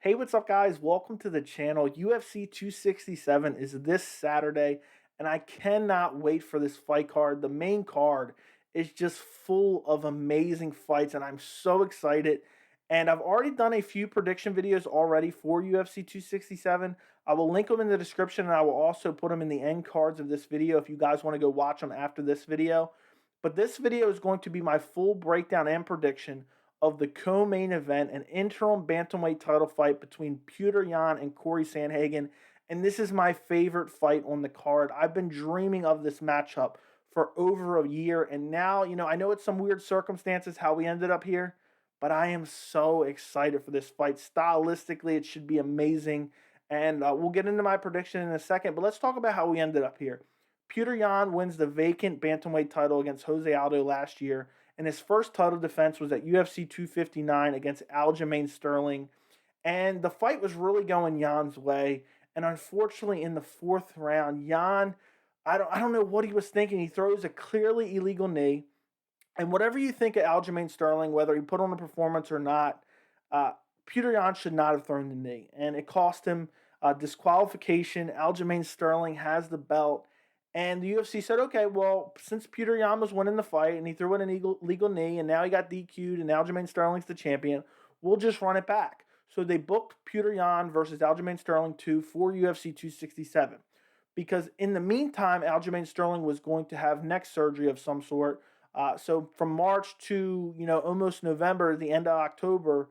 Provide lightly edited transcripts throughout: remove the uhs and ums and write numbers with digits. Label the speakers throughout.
Speaker 1: Hey, what's up, guys? Welcome to the channel. UFC 267 is this Saturday, and I cannot wait for this fight card. The main card is just full of amazing fights, and I'm so excited. And I've already done a few prediction videos already for UFC 267. I will link them in the description, and I will also put them in the end cards of this video if you guys want to go watch them after this video. But this video is going to be my full breakdown and prediction of the co-main event, an interim bantamweight title fight between Petr Yan and Cory Sandhagen. And this is my favorite fight on the card. I've been dreaming of this matchup for over a year. And now, I know it's some weird circumstances how we ended up here, but I am so excited for this fight. Stylistically, it should be amazing. And we'll get into my prediction in a second, but let's talk about how we ended up here. Petr Yan wins the vacant bantamweight title against Jose Aldo last year, and his first title defense was at UFC 259 against Aljamain Sterling. And the fight was really going Jan's way. And unfortunately, in the fourth round, Jan, I don't know what he was thinking. He throws a clearly illegal knee. And whatever you think of Aljamain Sterling, whether he put on a performance or not, Petr Yan should not have thrown the knee. And it cost him disqualification. Aljamain Sterling has the belt. And the UFC said, okay, well, since Petr Yan was winning the fight and he threw in an illegal knee and now he got DQ'd and Aljamain Sterling's the champion, we'll just run it back. So they booked Petr Yan versus Aljamain Sterling 2 for UFC 267. Because in the meantime, Aljamain Sterling was going to have neck surgery of some sort. So from March to, almost November, the end of October,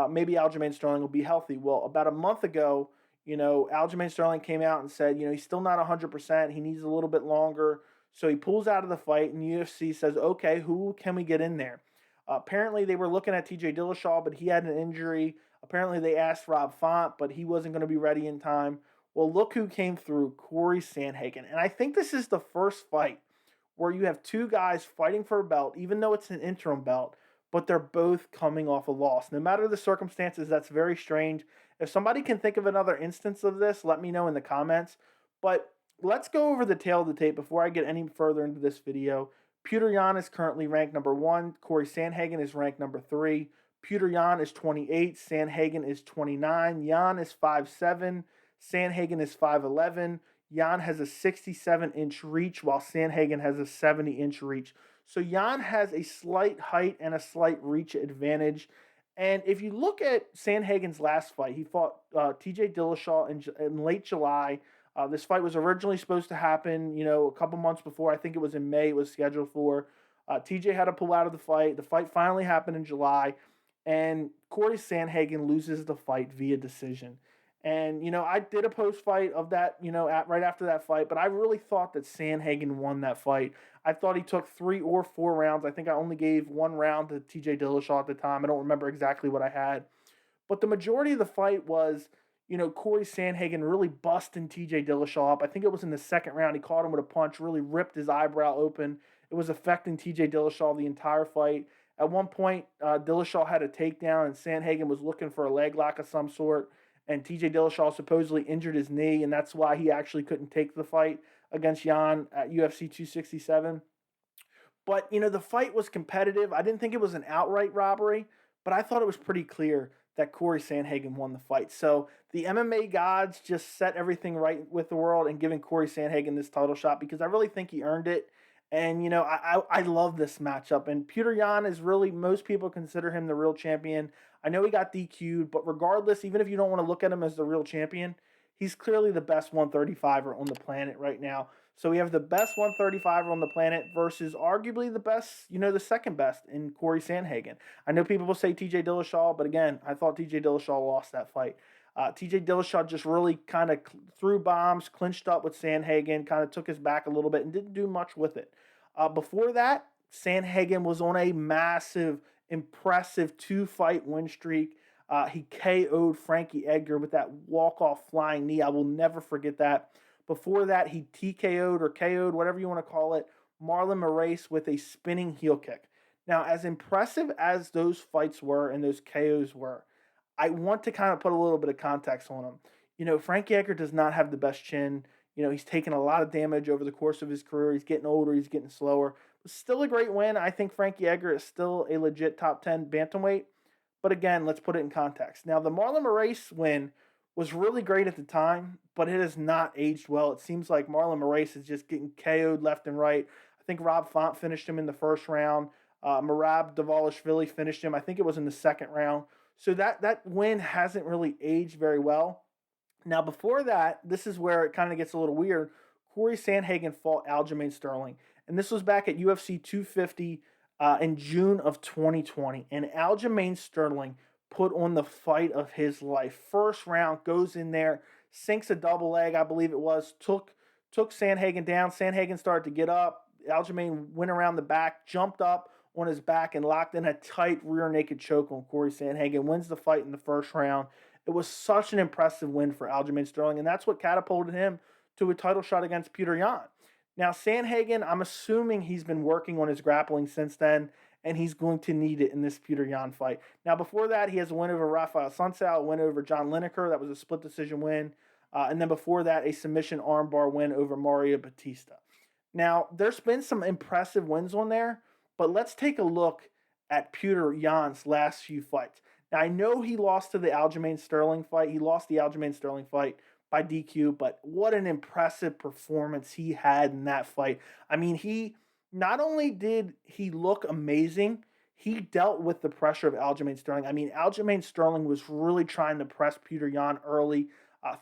Speaker 1: maybe Aljamain Sterling will be healthy. Well, about a month ago, Aljamain Sterling came out and said, he's still not 100%. He needs a little bit longer. So he pulls out of the fight, and UFC says, okay, who can we get in there? Apparently, they were looking at TJ Dillashaw, but he had an injury. Apparently, they asked Rob Font, but he wasn't going to be ready in time. Well, look who came through, Cory Sandhagen. And I think this is the first fight where you have two guys fighting for a belt, even though it's an interim belt, but they're both coming off a loss. No matter the circumstances, that's very strange. If somebody can think of another instance of this, let me know in the comments. But let's go over the tail of the tape before I get any further into this video. Petr Yan is currently ranked number 1. Cory Sandhagen is ranked number 3. Petr Yan is 28. Sandhagen is 29. Yan is 5'7". Sandhagen is 5'11". Yan has a 67-inch reach, while Sandhagen has a 70-inch reach. So Yan has a slight height and a slight reach advantage. And if you look at Sandhagen's last fight, he fought TJ Dillashaw in late July. This fight was originally supposed to happen, a couple months before. I think it was in May it was scheduled for. TJ had to pull out of the fight. The fight finally happened in July. And Cory Sandhagen loses the fight via decision. And, I did a post fight of that, right after that fight, but I really thought that Sandhagen won that fight. I thought he took 3 or 4 rounds. I think I only gave 1 round to TJ Dillashaw at the time. I don't remember exactly what I had. But the majority of the fight was, Cory Sandhagen really busting TJ Dillashaw up. I think it was in the second round. He caught him with a punch, really ripped his eyebrow open. It was affecting TJ Dillashaw the entire fight. At one point, Dillashaw had a takedown, and Sandhagen was looking for a leg lock of some sort. And TJ Dillashaw supposedly injured his knee, and that's why he actually couldn't take the fight against Yan at UFC 267. But, the fight was competitive. I didn't think it was an outright robbery, but I thought it was pretty clear that Cory Sandhagen won the fight. So the MMA gods just set everything right with the world and giving Cory Sandhagen this title shot because I really think he earned it. And, I love this matchup. And Petr Yan is really, most people consider him the real champion. I know he got DQ'd, but regardless, even if you don't want to look at him as the real champion, he's clearly the best 135er on the planet right now. So we have the best 135er on the planet versus arguably the best, the second best in Cory Sandhagen. I know people will say TJ Dillashaw, but again, I thought TJ Dillashaw lost that fight. TJ Dillashaw just really kind of threw bombs, clinched up with Sandhagen, kind of took his back a little bit and didn't do much with it. Before that, Sandhagen was on a massive, impressive 2-fight win streak. He KO'd Frankie Edgar with that walk-off flying knee. I will never forget that. Before that, he TKO'd or KO'd, whatever you want to call it, Marlon Moraes with a spinning heel kick. Now, as impressive as those fights were and those KOs were, I want to kind of put a little bit of context on him. Frankie Edgar does not have the best chin. He's taken a lot of damage over the course of his career. He's getting older. He's getting slower. But still a great win. I think Frankie Edgar is still a legit top 10 bantamweight. But again, let's put it in context. Now, the Marlon Moraes win was really great at the time, but it has not aged well. It seems like Marlon Moraes is just getting KO'd left and right. I think Rob Font finished him in the first round. Merab Dvalishvili finished him. I think it was in the second round. So that win hasn't really aged very well. Now, before that, this is where it kind of gets a little weird. Cory Sandhagen fought Aljamain Sterling, and this was back at UFC 250 in June of 2020. And Aljamain Sterling put on the fight of his life. First round, goes in there, sinks a double leg, I believe it was, took Sandhagen down. Sandhagen started to get up. Aljamain went around the back, jumped up on his back, and locked in a tight rear naked choke on Cory Sandhagen. Wins the fight in the first round. It was such an impressive win for Aljamain Sterling, and that's what catapulted him to a title shot against Petr Yan. Now, Sandhagen, I'm assuming he's been working on his grappling since then, and he's going to need it in this Petr Yan fight. Now, before that, he has a win over Rafael Sunsao, a win over John Lineker. That was a split decision win. And then before that, a submission armbar win over Mario Batista. Now, there's been some impressive wins on there, but let's take a look at Petr Yan's last few fights. Now, I know he lost to the Aljamain Sterling fight. He lost the Aljamain Sterling fight by DQ, but what an impressive performance he had in that fight. I mean, he not only did he look amazing, he dealt with the pressure of Aljamain Sterling. I mean, Aljamain Sterling was really trying to press Petr Yan early,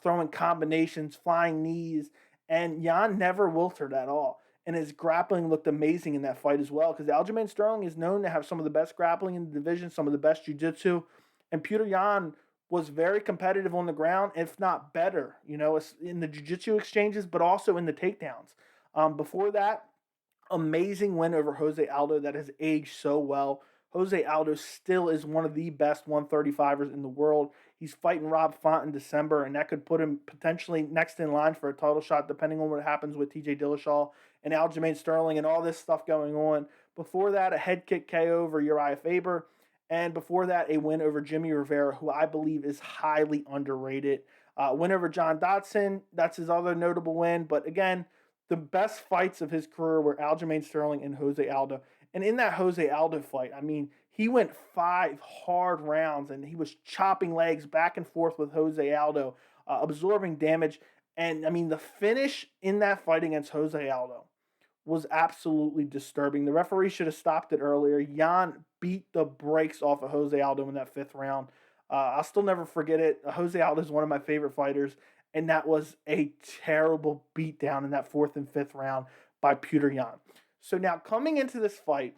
Speaker 1: throwing combinations, flying knees, and Yan never wilted at all. And his grappling looked amazing in that fight as well, because Aljamain Sterling is known to have some of the best grappling in the division, some of the best jiu-jitsu, and Petr Yan was very competitive on the ground, if not better, in the jiu-jitsu exchanges, but also in the takedowns. Before that, amazing win over Jose Aldo that has aged so well. Jose Aldo still is one of the best 135ers in the world. He's fighting Rob Font in December, and that could put him potentially next in line for a title shot, depending on what happens with TJ Dillashaw and Aljamain Sterling and all this stuff going on. Before that, a head kick KO over Uriah Faber. And before that, a win over Jimmy Rivera, who I believe is highly underrated. Win over John Dodson, that's his other notable win. But again, the best fights of his career were Aljamain Sterling and Jose Aldo. And in that Jose Aldo fight, I mean, he went 5 hard rounds, and he was chopping legs back and forth with Jose Aldo, absorbing damage. And, I mean, the finish in that fight against Jose Aldo was absolutely disturbing. The referee should have stopped it earlier. Yan beat the brakes off of Jose Aldo in that 5th round. I'll still never forget it. Jose Aldo is one of my favorite fighters, and that was a terrible beatdown in that 4th and 5th round by Petr Yan. So now coming into this fight,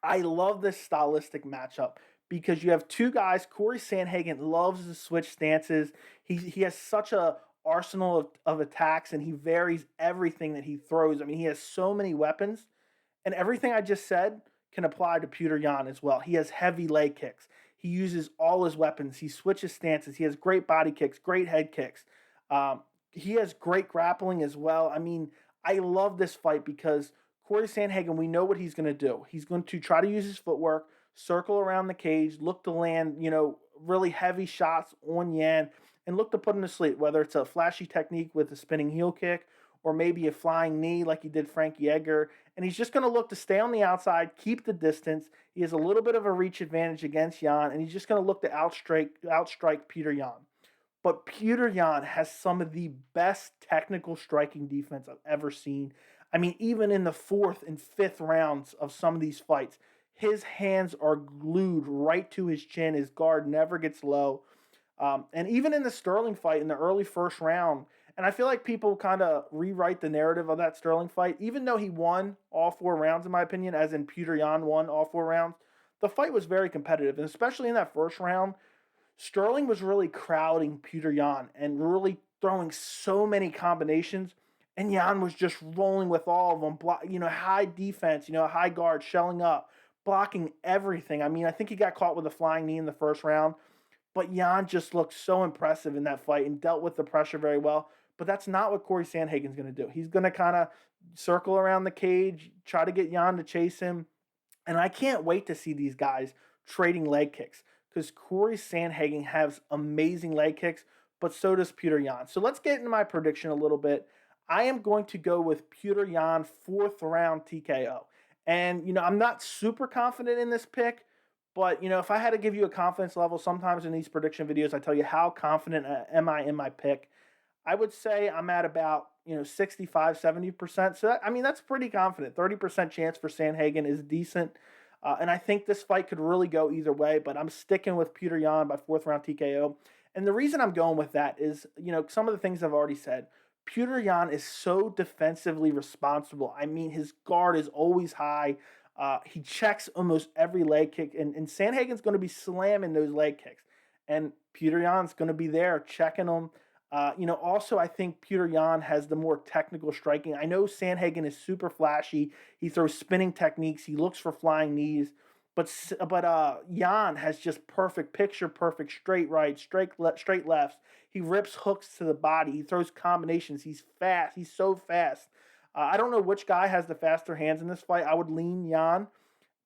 Speaker 1: I love this stylistic matchup because you have two guys. Cory Sandhagen loves to switch stances. He has such a arsenal of attacks, and he varies everything that he throws. I mean, he has so many weapons, and everything I just said can apply to Petr Yan as well. He has heavy leg kicks. He uses all his weapons. He switches stances. He has great body kicks, great head kicks. He has great grappling as well. I mean, I love this fight because Cory Sandhagen, we know what he's going to do. He's going to try to use his footwork, circle around the cage, look to land, really heavy shots on Yan, and look to put him to sleep, whether it's a flashy technique with a spinning heel kick or maybe a flying knee like he did Frankie Edgar. And he's just going to look to stay on the outside, keep the distance. He has a little bit of a reach advantage against Yan, and he's just going to look to outstrike Petr Yan. But Petr Yan has some of the best technical striking defense I've ever seen. I mean, even in the 4th and 5th rounds of some of these fights, his hands are glued right to his chin. His guard never gets low. And even in the Sterling fight in the early 1st round, and I feel like people kind of rewrite the narrative of that Sterling fight, even though he won all 4 rounds, in my opinion, as in Petr Yan won all 4 rounds, the fight was very competitive. And especially in that 1st round, Sterling was really crowding Petr Yan and really throwing so many combinations, and Yan was just rolling with all of them. High defense, high guard, shelling up, blocking everything. I mean, I think he got caught with a flying knee in the 1st round, but Yan just looked so impressive in that fight and dealt with the pressure very well. But that's not what Cory Sandhagen's going to do. He's going to kind of circle around the cage, try to get Yan to chase him. And I can't wait to see these guys trading leg kicks because Cory Sandhagen has amazing leg kicks, but so does Petr Yan. So let's get into my prediction a little bit. I am going to go with Petr Yan 4th round TKO. And, I'm not super confident in this pick, But, if I had to give you a confidence level, sometimes in these prediction videos, I tell you how confident am I in my pick. I would say I'm at about, 65, 70%. So, that's pretty confident. 30% chance for Sandhagen is decent. And I think this fight could really go either way, but I'm sticking with Petr Yan by fourth round TKO. And the reason I'm going with that is, some of the things I've already said. Petr Yan is so defensively responsible. I mean, his guard is always high. He checks almost every leg kick, and Sandhagen's going to be slamming those leg kicks. And Petr Yan's going to be there checking them. Also, I think Petr Yan has the more technical striking. I know Sandhagen is super flashy. He throws spinning techniques. He looks for flying knees. But Yan has just perfect picture, perfect straight rights, straight lefts. He rips hooks to the body. He throws combinations. He's fast. He's so fast. I don't know which guy has the faster hands in this fight. I would lean Yan.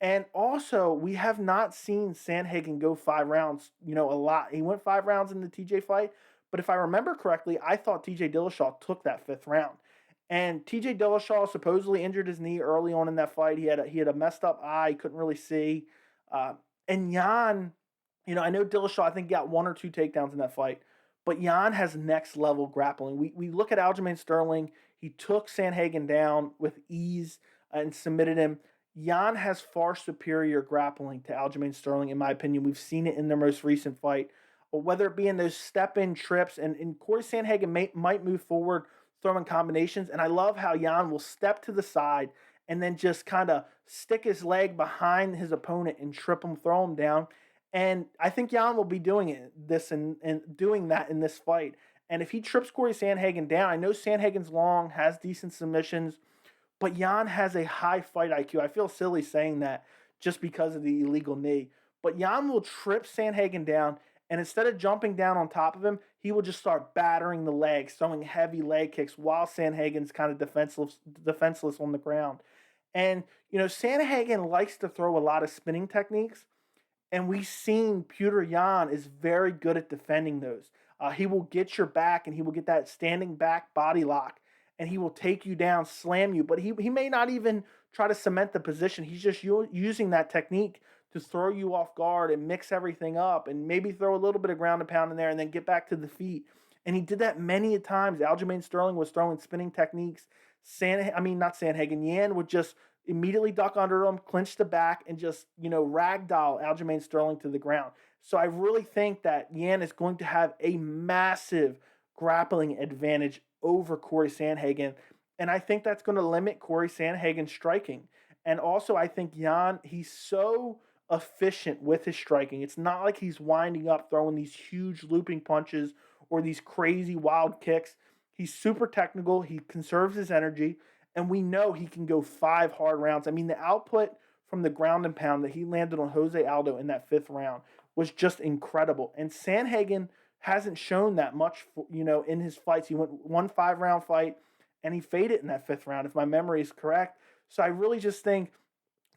Speaker 1: And also, we have not seen Sandhagen go 5 rounds, a lot. He went 5 rounds in the TJ fight, but if I remember correctly, I thought TJ Dillashaw took that fifth round. And TJ Dillashaw supposedly injured his knee early on in that fight. He had a messed up eye, he couldn't really see. Uh, and Yan, I know Dillashaw, I think got one or two takedowns in that fight, but Yan has next level grappling. We look at Aljamain Sterling. He took Sandhagen down with ease and submitted him. Yan has far superior grappling to Aljamain Sterling, in my opinion. We've seen it in their most recent fight. Whether it be in those step-in trips, and Cory Sandhagen might move forward throwing combinations, and I love how Yan will step to the side and then just kind of stick his leg behind his opponent and trip him, throw him down. And I think Yan will be and doing that in this fight. And if he trips Cory Sandhagen down, I know Sandhagen's long, has decent submissions, but Yan has a high fight IQ. I feel silly saying that just because of the illegal knee. But Yan will trip Sandhagen down, and instead of jumping down on top of him, he will just start battering the legs, throwing heavy leg kicks while Sandhagen's kind of defenseless on the ground. And, Sandhagen likes to throw a lot of spinning techniques, and we've seen Petr Yan is very good at defending those. He will get your back, and he will get that standing back body lock, and he will take you down, slam you. But he may not even try to cement the position. He's just using that technique to throw you off guard and mix everything up and maybe throw a little bit of ground and pound in there and then get back to the feet. And he did that many a times. Aljamain Sterling was throwing spinning techniques. Not Sandhagen. Yan would just immediately duck under him, clinch the back, and just, ragdoll Aljamain Sterling to the ground. So I really think that Yan is going to have a massive grappling advantage over Cory Sandhagen. And I think that's going to limit Cory Sandhagen's striking. And also, I think Yan, he's so efficient with his striking. It's not like he's winding up throwing these huge looping punches or these crazy wild kicks. He's super technical. He conserves his energy. And we know he can go 5 hard rounds. I mean, the output from the ground and pound that he landed on Jose Aldo in that 5th round was just incredible. And Sandhagen hasn't shown that much, in his fights. He went 1 5-round fight, and he faded in that 5th round, if my memory is correct. So I really just think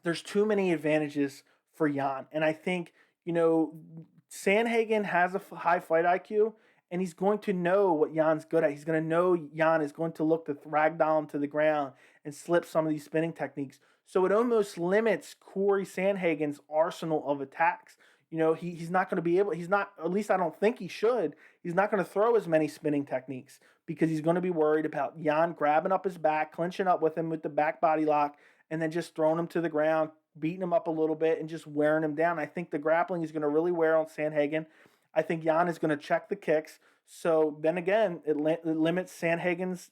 Speaker 1: there's too many advantages for Yan. And I think, Sandhagen has a high fight IQ, and he's going to know what Jan's good at. He's going to know Yan is going to look to ragdoll him to the ground and slip some of these spinning techniques. So it almost limits Cory Sandhagen's arsenal of attacks. He's not going to be able, at least I don't think he should, he's not going to throw as many spinning techniques because he's going to be worried about Yan grabbing up his back, clinching up with him with the back body lock, and then just throwing him to the ground, beating him up a little bit, and just wearing him down. I think the grappling is going to really wear on Sandhagen. I think Yan is going to check the kicks. So then again, it limits Sandhagen's,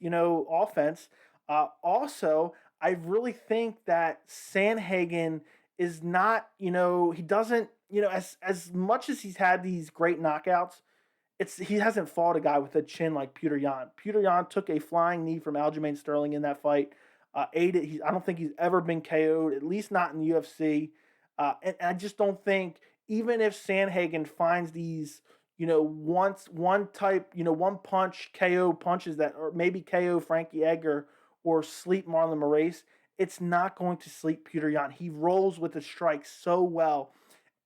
Speaker 1: offense. Also, I really think that Sandhagen is not, he doesn't, as much as he's had these great knockouts, he hasn't fought a guy with a chin like Petr Yan. Petr Yan took a flying knee from Aljamain Sterling in that fight. I don't think he's ever been KO'd, at least not in the UFC. And I just don't think, even if Sandhagen finds these, one punch KO punches that, or maybe KO Frankie Edgar or sleep Marlon Moraes, it's not going to sleep Petr Yan. He rolls with the strike so well,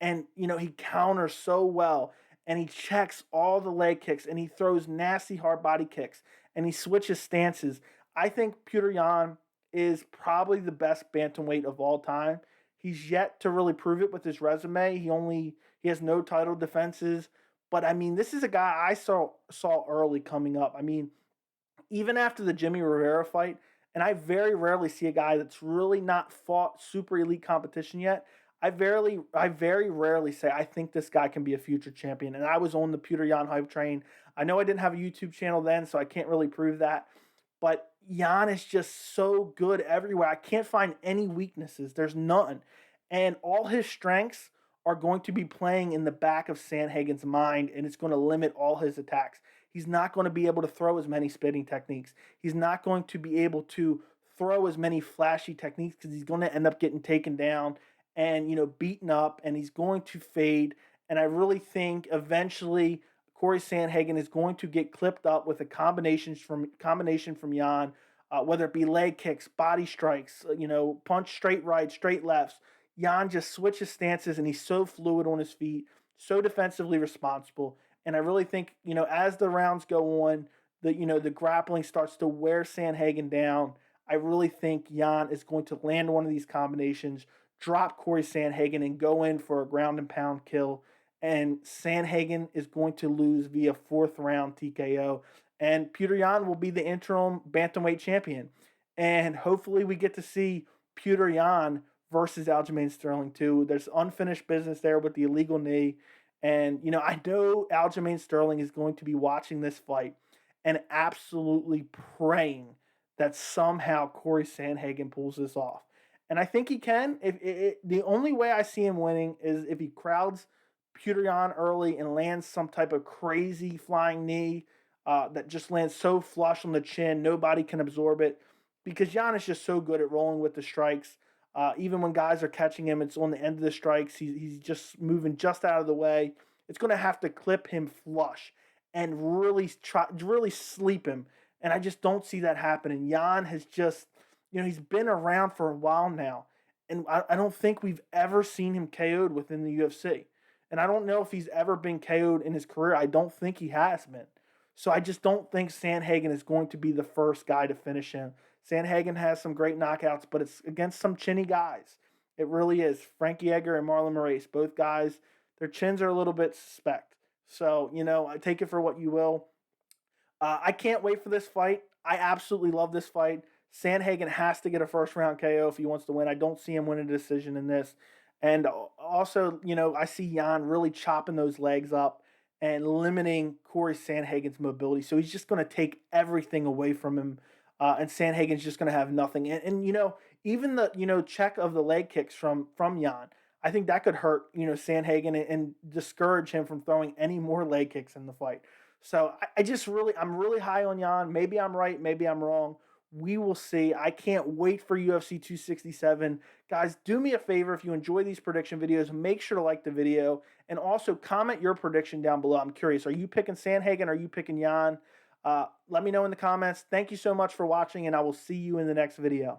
Speaker 1: and he counters so well, and he checks all the leg kicks, and he throws nasty hard body kicks, and he switches stances. I think Petr Yan is probably the best bantamweight of all time. He's yet to really prove it with his resume. He has no title defenses. But I mean, this is a guy I saw early coming up. I mean, even after the Jimmy Rivera fight, and I very rarely see a guy that's really not fought super elite competition yet. I very rarely say I think this guy can be a future champion. And I was on the Petr Yan hype train. I know I didn't have a YouTube channel then, so I can't really prove that. But Yan is just so good everywhere. I can't find any weaknesses. There's none. And all his strengths are going to be playing in the back of Sandhagen's mind, and it's going to limit all his attacks. He's not going to be able to throw as many spitting techniques. He's not going to be able to throw as many flashy techniques because he's going to end up getting taken down and beaten up, and he's going to fade. And I really think eventually Cory Sandhagen is going to get clipped up with a combination from Yan, whether it be leg kicks, body strikes, punch straight right, straight lefts. Yan just switches stances, and he's so fluid on his feet, so defensively responsible. And I really think, as the rounds go on, the grappling starts to wear Sandhagen down. I really think Yan is going to land one of these combinations, drop Cory Sandhagen, and go in for a ground and pound kill. And Sandhagen is going to lose via fourth round TKO. And Petr Yan will be the interim bantamweight champion. And hopefully we get to see Petr Yan versus Aljamain Sterling too. There's unfinished business there with the illegal knee. And, I know Aljamain Sterling is going to be watching this fight and absolutely praying that somehow Cory Sandhagen pulls this off. And I think he can. The only way I see him winning is if he crowds Petr Yan early and lands some type of crazy flying knee that just lands so flush on the chin, nobody can absorb it. Because Yan is just so good at rolling with the strikes. Even when guys are catching him, it's on the end of the strikes. He's just moving just out of the way. It's going to have to clip him flush and really sleep him. And I just don't see that happening. Yan has just, he's been around for a while now. And I don't think we've ever seen him KO'd within the UFC. And I don't know if he's ever been KO'd in his career. I don't think he has been. So I just don't think Sandhagen is going to be the first guy to finish him. Sandhagen has some great knockouts, but it's against some chinny guys. It really is. Frankie Edgar and Marlon Moraes, both guys, their chins are a little bit suspect. So, I take it for what you will. I can't wait for this fight. I absolutely love this fight. Sandhagen has to get a first round KO if he wants to win. I don't see him winning a decision in this. And also, I see Yan really chopping those legs up and limiting Cory Sandhagen's mobility. So he's just going to take everything away from him. And Sandhagen's just going to have nothing. And even the, check of the leg kicks from Yan, I think that could hurt, Sandhagen and discourage him from throwing any more leg kicks in the fight. So I'm really high on Yan. Maybe I'm right. Maybe I'm wrong. We will see. I can't wait for UFC 267. Guys, do me a favor. If you enjoy these prediction videos, make sure to like the video and also comment your prediction down below. I'm curious. Are you picking Sandhagen? Are you picking Yan? Let me know in the comments. Thank you so much for watching, and I will see you in the next video.